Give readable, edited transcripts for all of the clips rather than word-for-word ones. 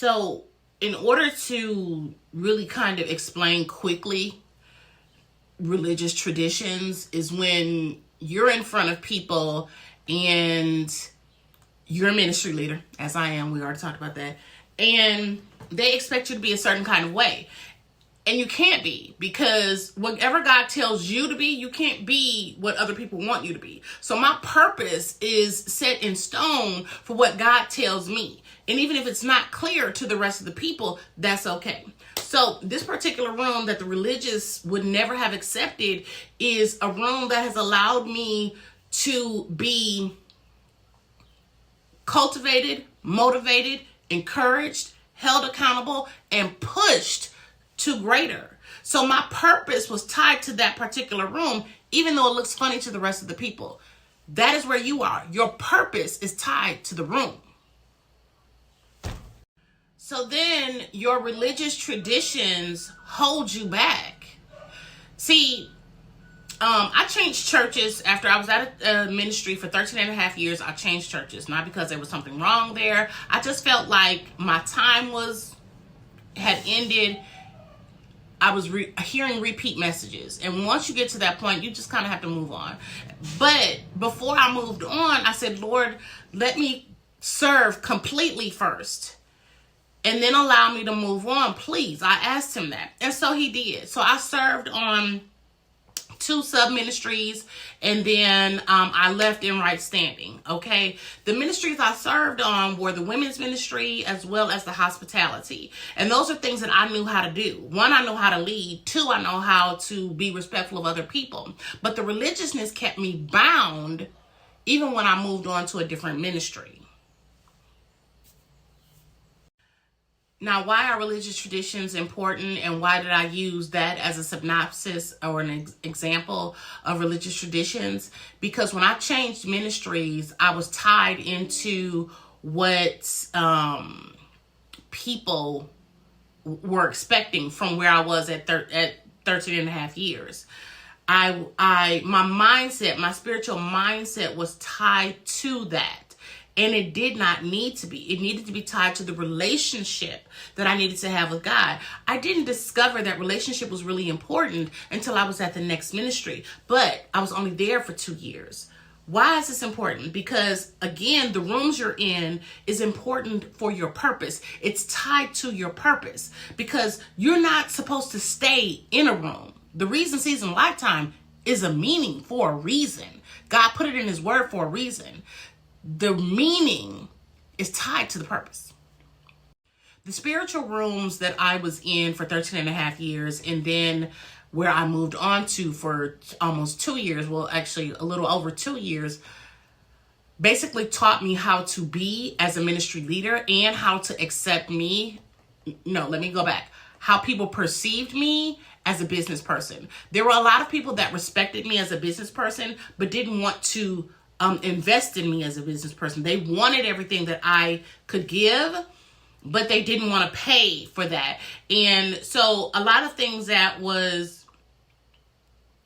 So in order to really kind of explain quickly religious traditions is when you're in front of people and you're a ministry leader, as I am, we already talked about that, and they expect you to be a certain kind of way. And you can't be, because whatever God tells you to be, you can't be what other people want you to be. So my purpose is set in stone for what God tells me. And even if it's not clear to the rest of the people, that's okay. So this particular room that the religious would never have accepted is a room that has allowed me to be cultivated, motivated, encouraged, held accountable, and pushed to greater. So my purpose was tied to that particular room, even though it looks funny to the rest of the people. That is where you are. Your purpose is tied to the room. So then your religious traditions hold you back. See, I changed churches after I was at a ministry for 13 and a half years. I changed churches, not because there was something wrong there. I just felt like my time had ended. I was hearing repeat messages. And once you get to that point, you just kind of have to move on. But before I moved on, I said, Lord, let me serve completely first, and then allow me to move on, please. I asked him that. And so he did. So I served on 2 sub-ministries, and then I left in right standing, okay? The ministries I served on were the women's ministry as well as the hospitality. And those are things that I knew how to do. 1, I know how to lead. 2, I know how to be respectful of other people. But the religiousness kept me bound even when I moved on to a different ministry. Now, why are religious traditions important, and why did I use that as a synopsis or an example of religious traditions? Because when I changed ministries, I was tied into what people were expecting from where I was at 13 and a half years. My mindset, my spiritual mindset was tied to that. And it did not need to be. It needed to be tied to the relationship that I needed to have with God. I didn't discover that relationship was really important until I was at the next ministry. But I was only there for 2 years. Why is this important? Because, again, the rooms you're in is important for your purpose. It's tied to your purpose. Because you're not supposed to stay in a room. The reason, season, lifetime is a meaning for a reason. God put it in his word for a reason. The meaning is tied to the purpose. The spiritual rooms that I was in for 13 and a half years, and then where I moved on to for almost 2 years, well, actually a little over 2 years, basically taught me how to be as a ministry leader and how to accept me. No, let me go back. How people perceived me as a business person. There were a lot of people that respected me as a business person, but didn't want to invest in me as a business person. They wanted everything that I could give, but they didn't want to pay for that. And so a lot of things that was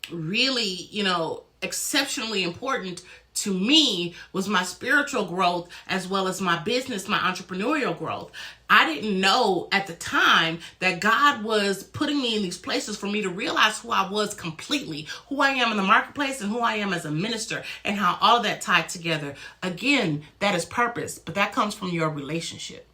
really, exceptionally important to me was my spiritual growth as well as my business, my entrepreneurial growth. I didn't know at the time that God was putting me in these places for me to realize who I was completely, who I am in the marketplace and who I am as a minister, and how all of that tied together. Again, that is purpose, but that comes from your relationship.